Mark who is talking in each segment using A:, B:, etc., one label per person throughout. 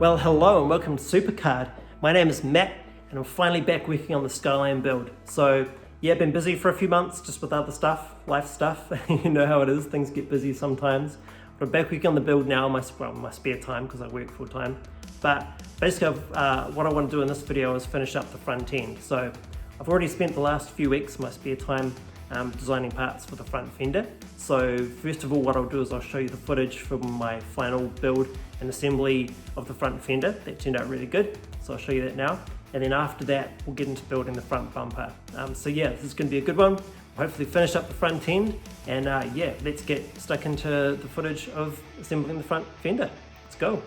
A: Well, hello and welcome to SuperCard. My name is Matt and I'm finally back working on the Skyline build. So yeah, been busy for a few months just with other stuff, life stuff. You know how it is, things get busy sometimes. But I'm back working on the build now in my spare time because I work full time. But basically what I want to do in this video is finish up the front end. So I've already spent the last few weeks of my spare time designing parts for the front fender. So first of all, what I'll do is I'll show you the footage from my final build and assembly of the front fender. That turned out really good, so I'll show you that now. And then after that, we'll get into building the front bumper. So yeah, this is going to be a good one. We'll hopefully finish up the front end, and yeah, let's get stuck into the footage of assembling the front fender. Let's go.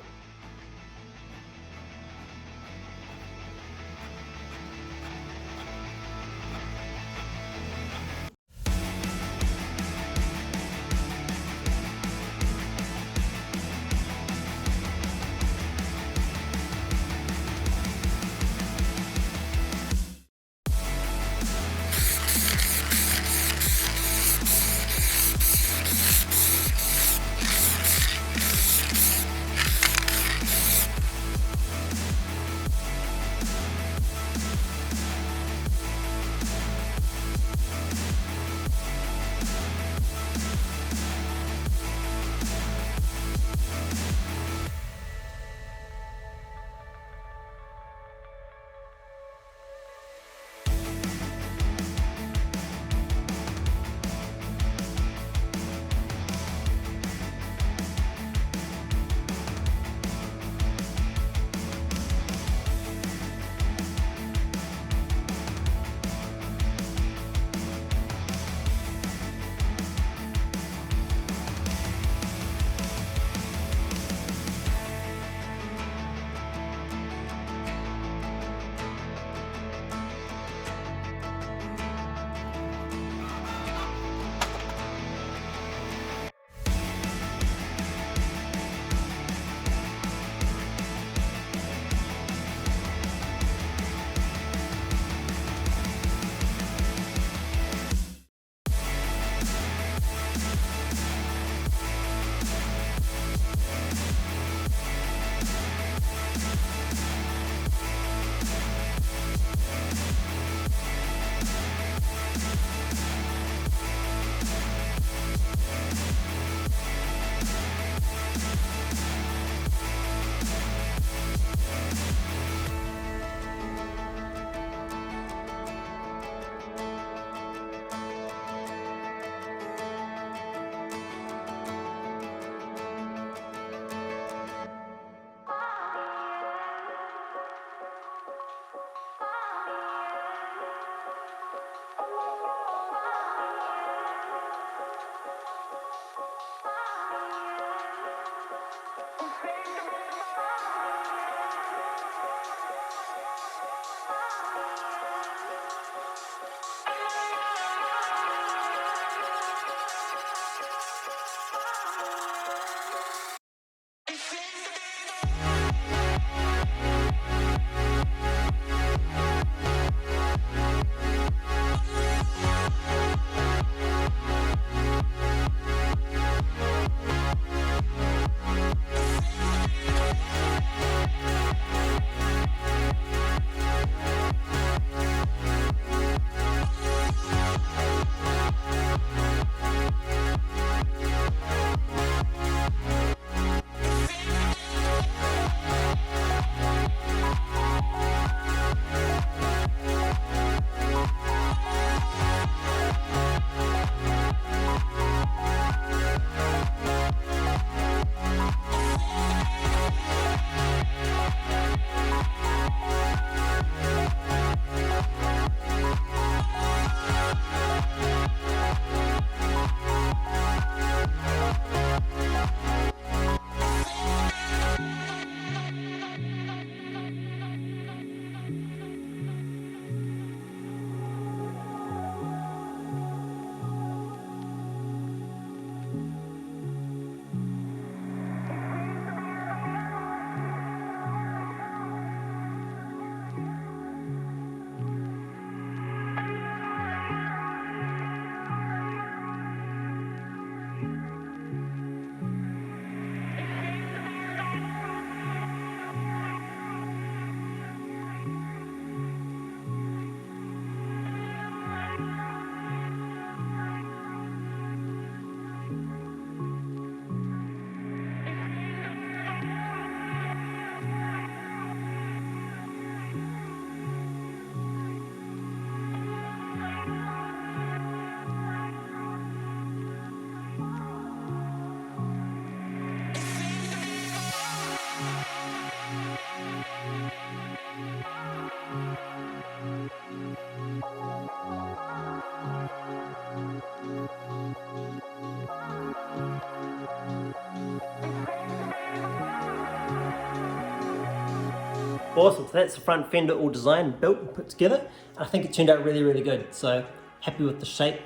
A: Awesome, so that's the front fender all designed, built and put together. I think it turned out really, really good. So happy with the shape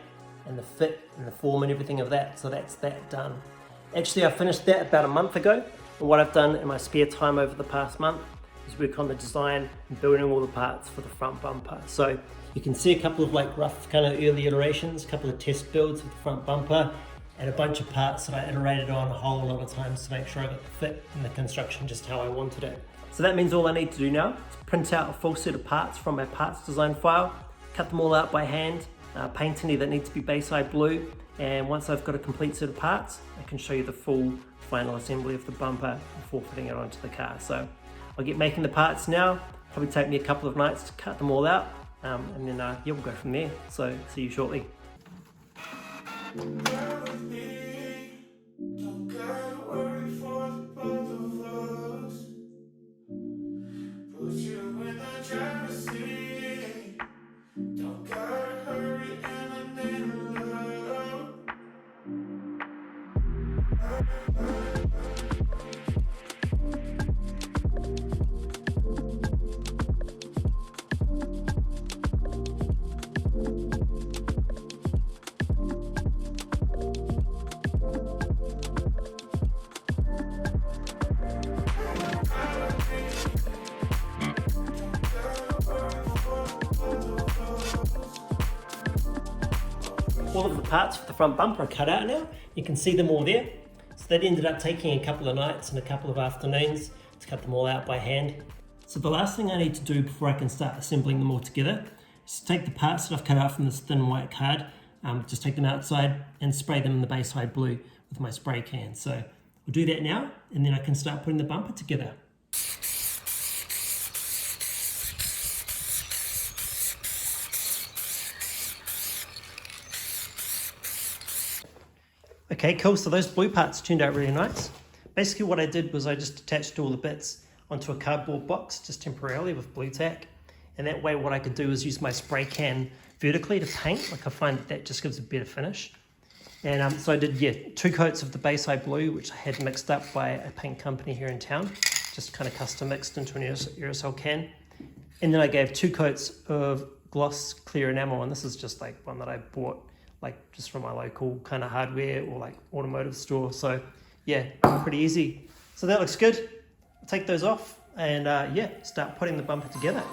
A: and the fit and the form and everything of that. So that's that done. Actually, I finished that about a month ago. And what I've done in my spare time over the past month is work on the design and building all the parts for the front bumper. So you can see a couple of like rough kind of early iterations, a couple of test builds with the front bumper, and a bunch of parts that I iterated on a whole lot of times to make sure I got the fit and the construction just how I wanted it. So that means all I need to do now is print out a full set of parts from my parts design file, cut them all out by hand, paint any that need to be Bayside blue, and once I've got a complete set of parts, I can show you the full final assembly of the bumper before putting it onto the car. So I'll get making the parts now. Probably take me a couple of nights to cut them all out, and then yeah, we'll go from there. So see you shortly. All of the parts for the front bumper are cut out now. You can see them all there. So that ended up taking a couple of nights and a couple of afternoons to cut them all out by hand. So the last thing I need to do before I can start assembling them all together is to take the parts that I've cut out from this thin white card, just take them outside and spray them in the Bayside blue with my spray can. So we'll do that now, and then I can start putting the bumper together. Okay, cool, so those blue parts turned out really nice. Basically what I did was I just attached all the bits onto a cardboard box, just temporarily with blue tack. And that way what I could do is use my spray can vertically to paint. Like I find that just gives a better finish. And so I did, yeah, 2 coats of the Bayside blue, which I had mixed up by a paint company here in town. Just kind of custom mixed into an aerosol can. And then I gave 2 coats of gloss clear enamel, and this is just like one that I bought like just from my local kind of hardware or like automotive store. So yeah, pretty easy. So that looks good. I'll take those off and yeah, start putting the bumper together.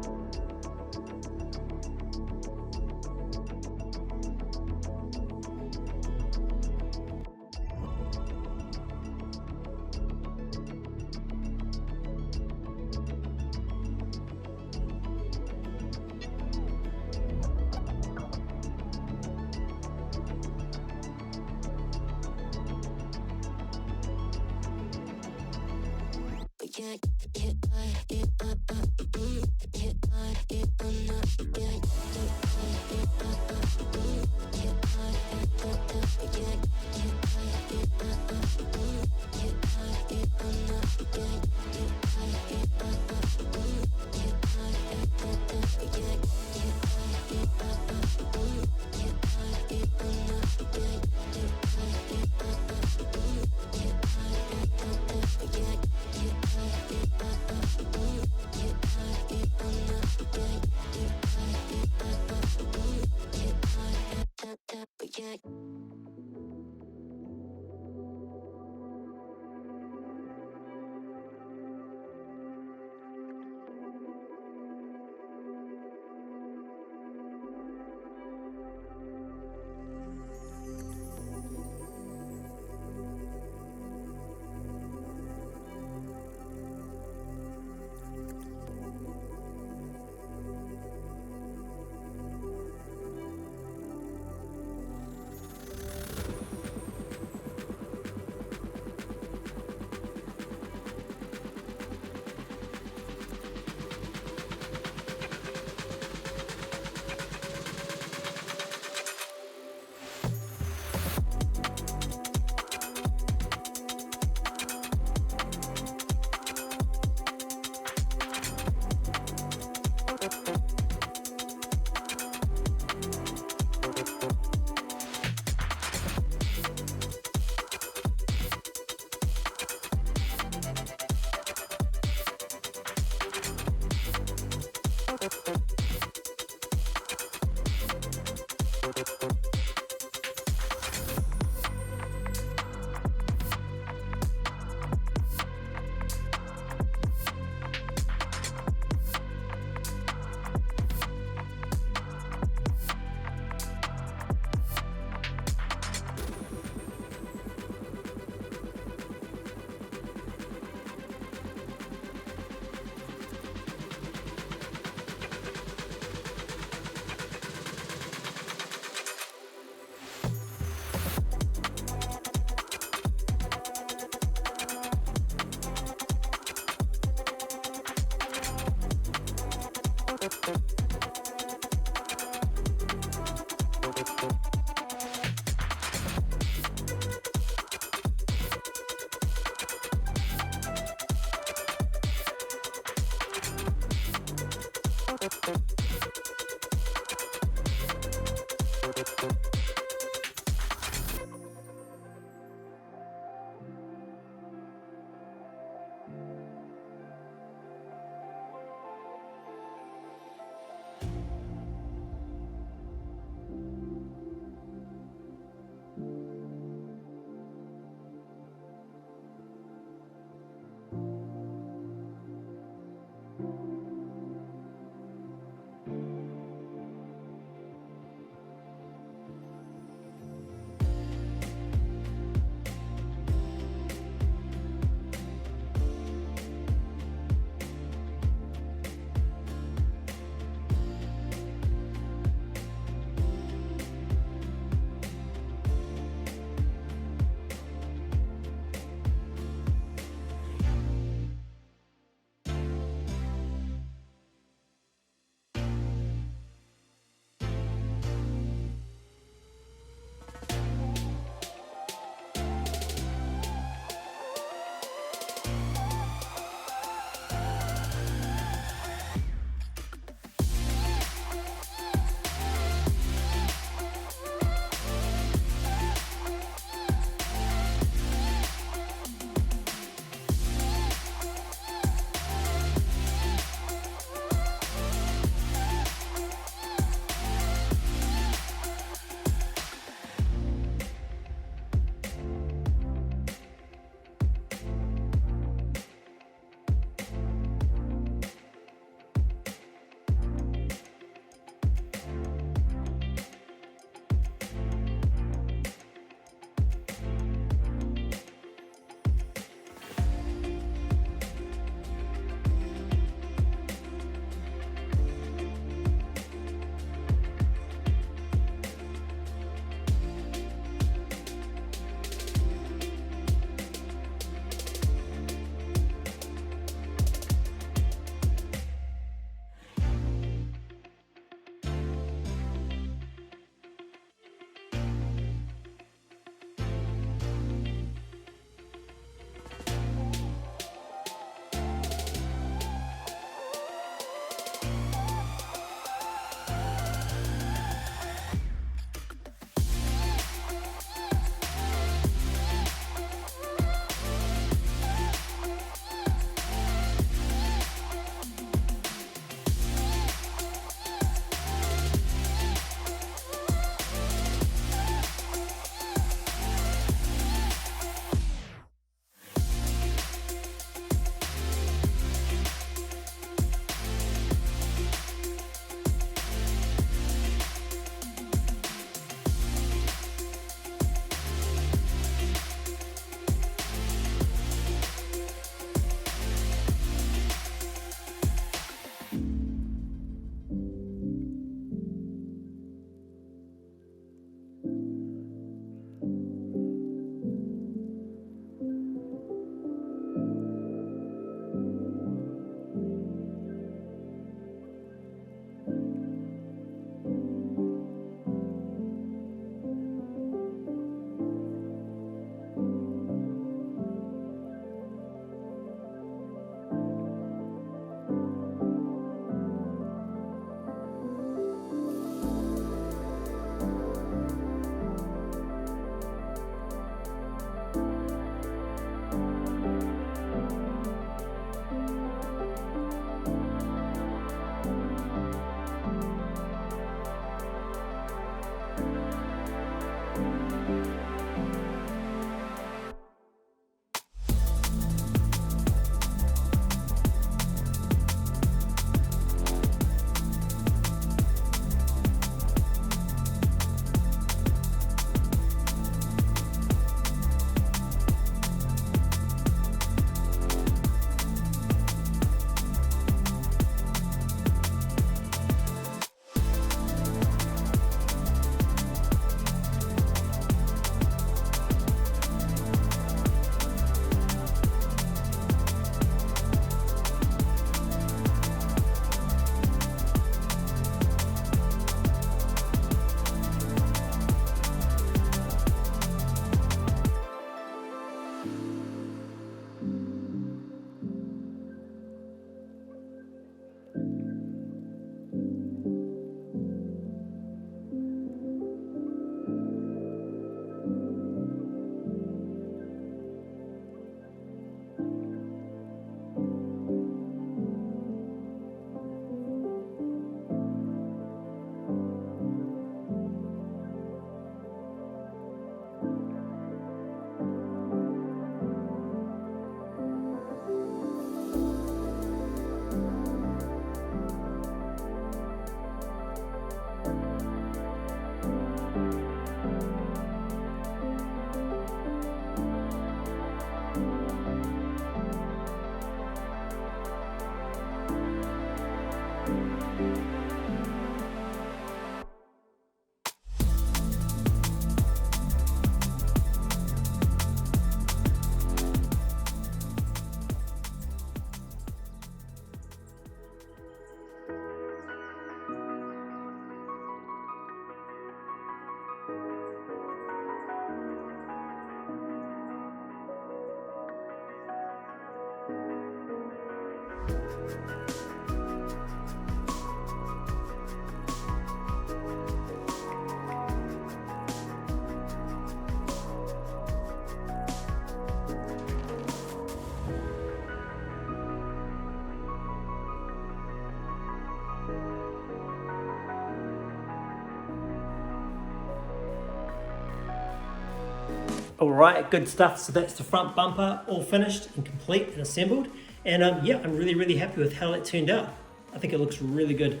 A: Alright, good stuff. So that's the front bumper all finished and complete and assembled. And yeah, I'm really happy with how it turned out. I think it looks really good.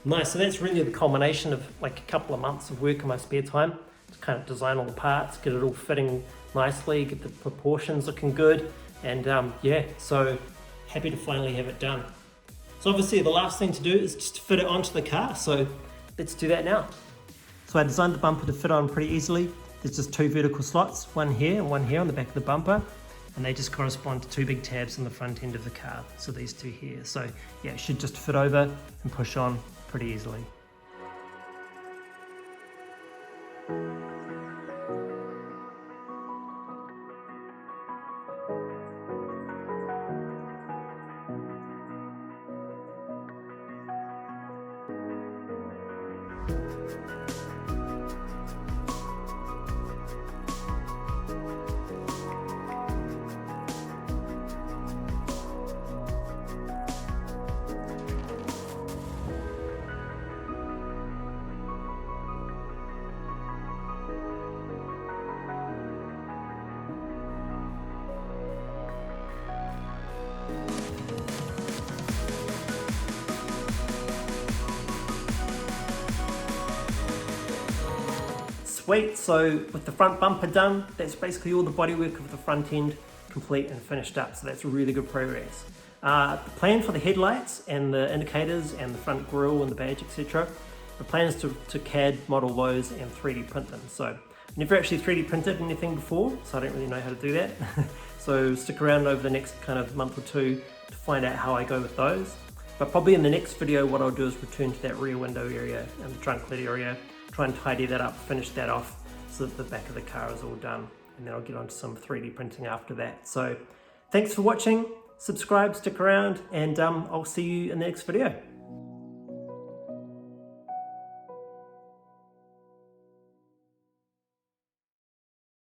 A: Nice, so that's really the culmination of like a couple of months of work in my spare time to kind of design all the parts, get it all fitting nicely, get the proportions looking good. And yeah, so happy to finally have it done. So obviously the last thing to do is just to fit it onto the car. So let's do that now. So I designed the bumper to fit on pretty easily. There's just two vertical slots, one here and one here on the back of the bumper, and they just correspond to two big tabs on the front end of the car. So these two here. So yeah, it should just fit over and push on pretty easily. Sweet, so with the front bumper done, that's basically all the bodywork of the front end complete and finished up, so that's really good progress. The plan for the headlights and the indicators and the front grille and the badge, etc. The plan is to CAD model those and 3D print them. So I've never actually 3D printed anything before, so I don't really know how to do that. So stick around over the next kind of month or two to find out how I go with those. But probably in the next video what I'll do is return to that rear window area and the trunk lid area, try and tidy that up, finish that off so that the back of the car is all done, and then I'll get onto some 3D printing after that. So thanks for watching, subscribe, stick around, and I'll see you in the next video.